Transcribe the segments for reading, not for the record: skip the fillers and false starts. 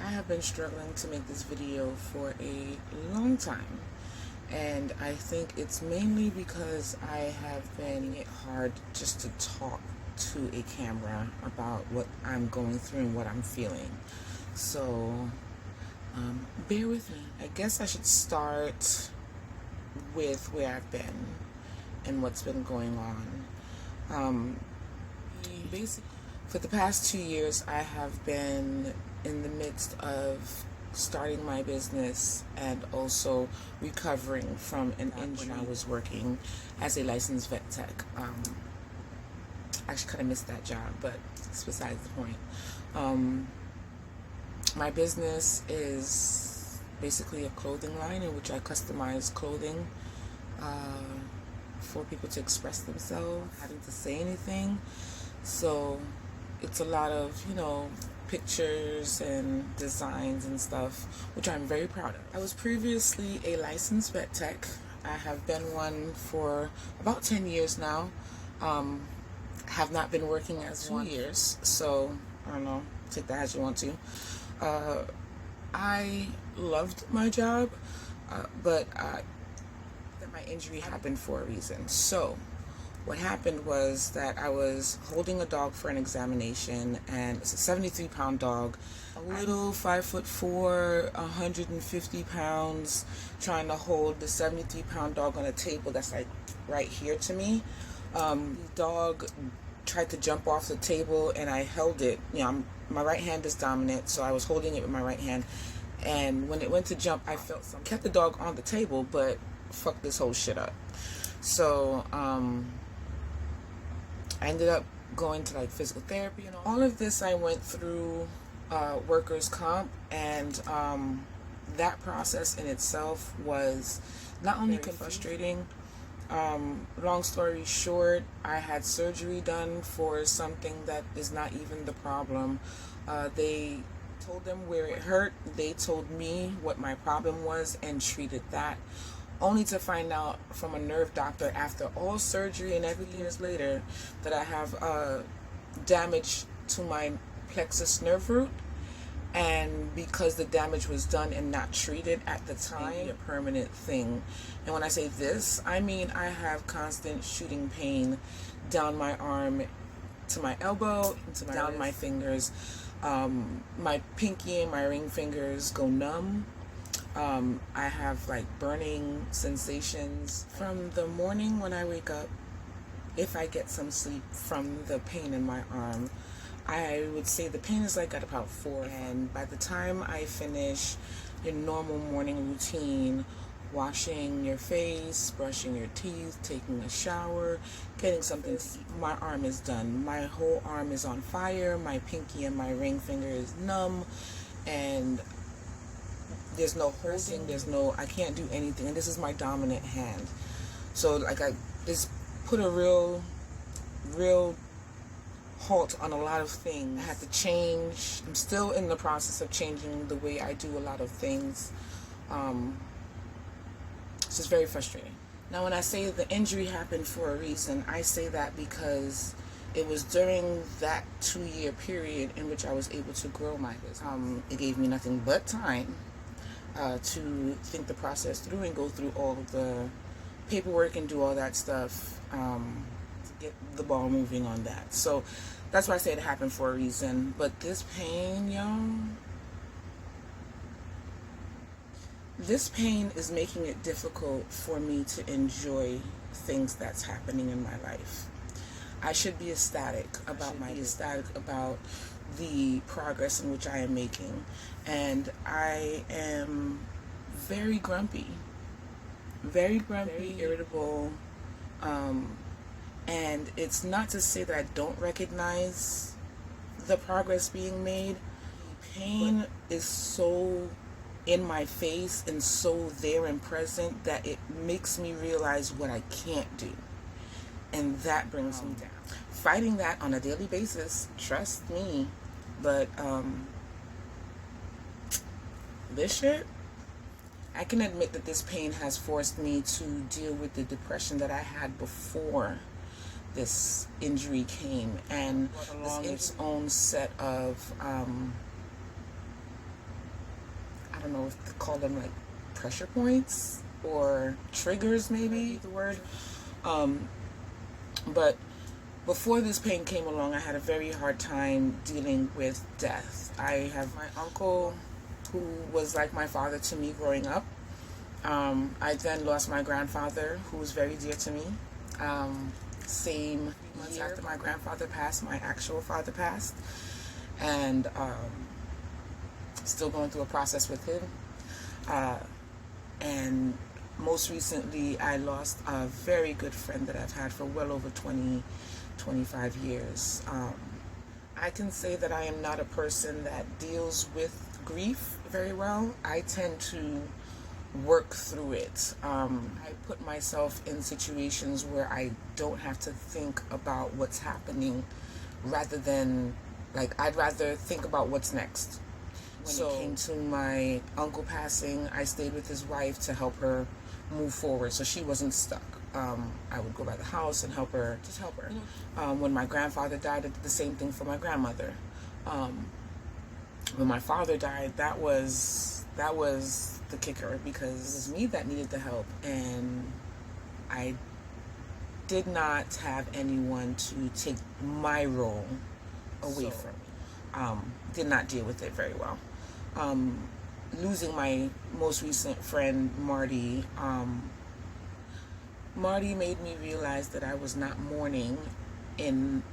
I have been struggling to make this video for a long time, and I think it's mainly because I have been it hard just to talk to a camera about what I'm going through and what I'm feeling. So bear with me. I guess I should start with where I've been and what's been going on. Basically, for the past 2 years, I have been in the midst of starting my business and also recovering from an injury. When I was working as a licensed vet tech. I actually kind of missed that job, but it's besides the point. My business is basically a clothing line in which I customize clothing for people to express themselves, having to say anything. So it's a lot of, pictures and designs and stuff, which I'm very proud of. I was previously a licensed vet tech. I have been one for about 10 years now. Have not been working as 2 years, so I don't know, take that as you want to. I loved my job, but my injury happened for a reason. So what happened was that I was holding a dog for an examination, and it's a 73-pound dog, a little 5'4", 150 pounds, trying to hold the 73-pound dog on a table that's like right here to me. The dog tried to jump off the table, and I held it. My right hand is dominant, so I was holding it with my right hand. And when it went to jump, I felt something. Kept the dog on the table, but fucked this whole shit up. So I ended up going to physical therapy and all of this. I went through workers' comp, and that process in itself was not only frustrating. Long story short, I had surgery done for something that is not even the problem. They told them where it hurt. They told me what my problem was and treated that, only to find out from a nerve doctor after all surgery and everything years later that I have damage to my plexus nerve root. And because the damage was done and not treated at the time, a permanent thing. And when I say this, I mean I have constant shooting pain down my arm to my elbow, down my fingers. My pinky and my ring fingers go numb. I have burning sensations from the morning when I wake up, if I get some sleep, from the pain in my arm. I would say the pain is at about 4, and by the time I finish your normal morning routine, washing your face, brushing your teeth, taking a shower, getting something to eat, my arm is done. My whole arm is on fire. My pinky and my ring finger is numb, and there's no holding, I can't do anything. And this is my dominant hand. So I just put a real halt on a lot of things. I had to change. I'm still in the process of changing the way I do a lot of things. It's just very frustrating. Now, when I say the injury happened for a reason, I say that because it was during that 2-year period in which I was able to grow my business. It gave me nothing but time to think the process through and go through all of the paperwork and do all that stuff to get the ball moving on that. So that's why I say it happened for a reason. But this pain, this pain is making it difficult for me to enjoy things that's happening in my life. I should be ecstatic about the progress in which I am making, and I am very grumpy, irritable, and it's not to say that I don't recognize the progress being made. Pain is so in my face and so there and present that it makes me realize what I can't do, and that brings me down. Fighting that on a daily basis, trust me. But this shit, I can admit that this pain has forced me to deal with the depression that I had before this injury came, and along its own set of don't know if to call them like pressure points or triggers, maybe the word. But before this pain came along, I had a very hard time dealing with death. I have my uncle who was like my father to me growing up. I then lost my grandfather, who was very dear to me. Same months after my grandfather passed, my actual father passed. And still going through a process with him. And most recently, I lost a very good friend that I've had for well over 25 years. I can say that I am not a person that deals with grief very well. I tend to work through it. I put myself in situations where I don't have to think about what's happening, rather than, like, I'd rather think about what's next. When it came to my uncle passing, I stayed with his wife to help her move forward so she wasn't stuck. I would go by the house and help her. When my grandfather died, I did the same thing for my grandmother. When my father died, that was the kicker, because it was me that needed the help, and I did not have anyone to take my role away from me. Did not deal with it very well. Losing my most recent friend, Marty, Marty made me realize that I was not mourning in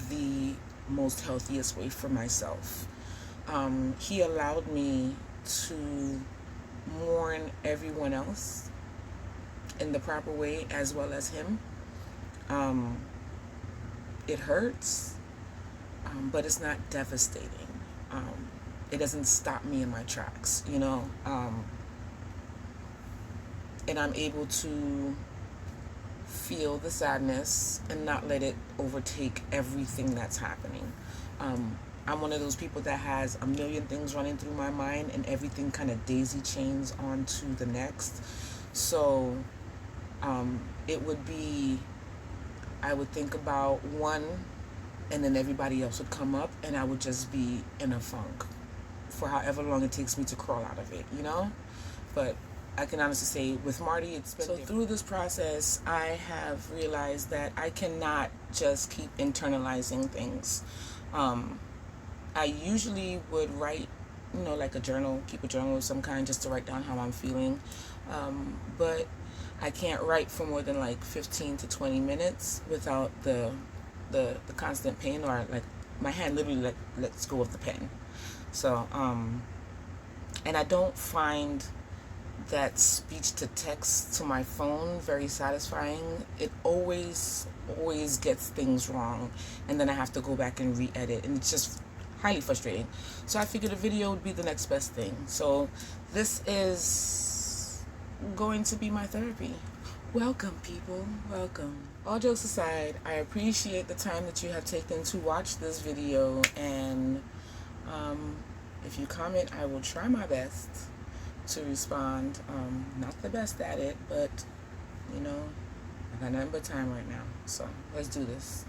the most healthiest way for myself. He allowed me to mourn everyone else in the proper way, as well as him. It hurts, but it's not devastating. It doesn't stop me in my tracks, you know. And I'm able to feel the sadness and not let it overtake everything that's happening. I'm one of those people that has a million things running through my mind, and everything kind of daisy chains onto the next. So it would be, I would think about one, and then everybody else would come up, and I would just be in a funk for however long it takes me to crawl out of it, you know? But I can honestly say with Marty, it's been so different. Through this process, I have realized that I cannot just keep internalizing things. I usually would write, you know, like a journal, keep a journal of some kind, just to write down how I'm feeling. But I can't write for more than like 15 to 20 minutes without the constant pain, or like my hand literally lets go of the pen. So, and I don't find that speech to text to my phone very satisfying. It always gets things wrong, and then I have to go back and re-edit, and it's just highly frustrating. So I figured a video would be the next best thing. So this is going to be my therapy. Welcome, people, welcome. All jokes aside, I appreciate the time that you have taken to watch this video, and if you comment, I will try my best to respond. Not the best at it, but you know, I got nothing but time right now, so let's do this.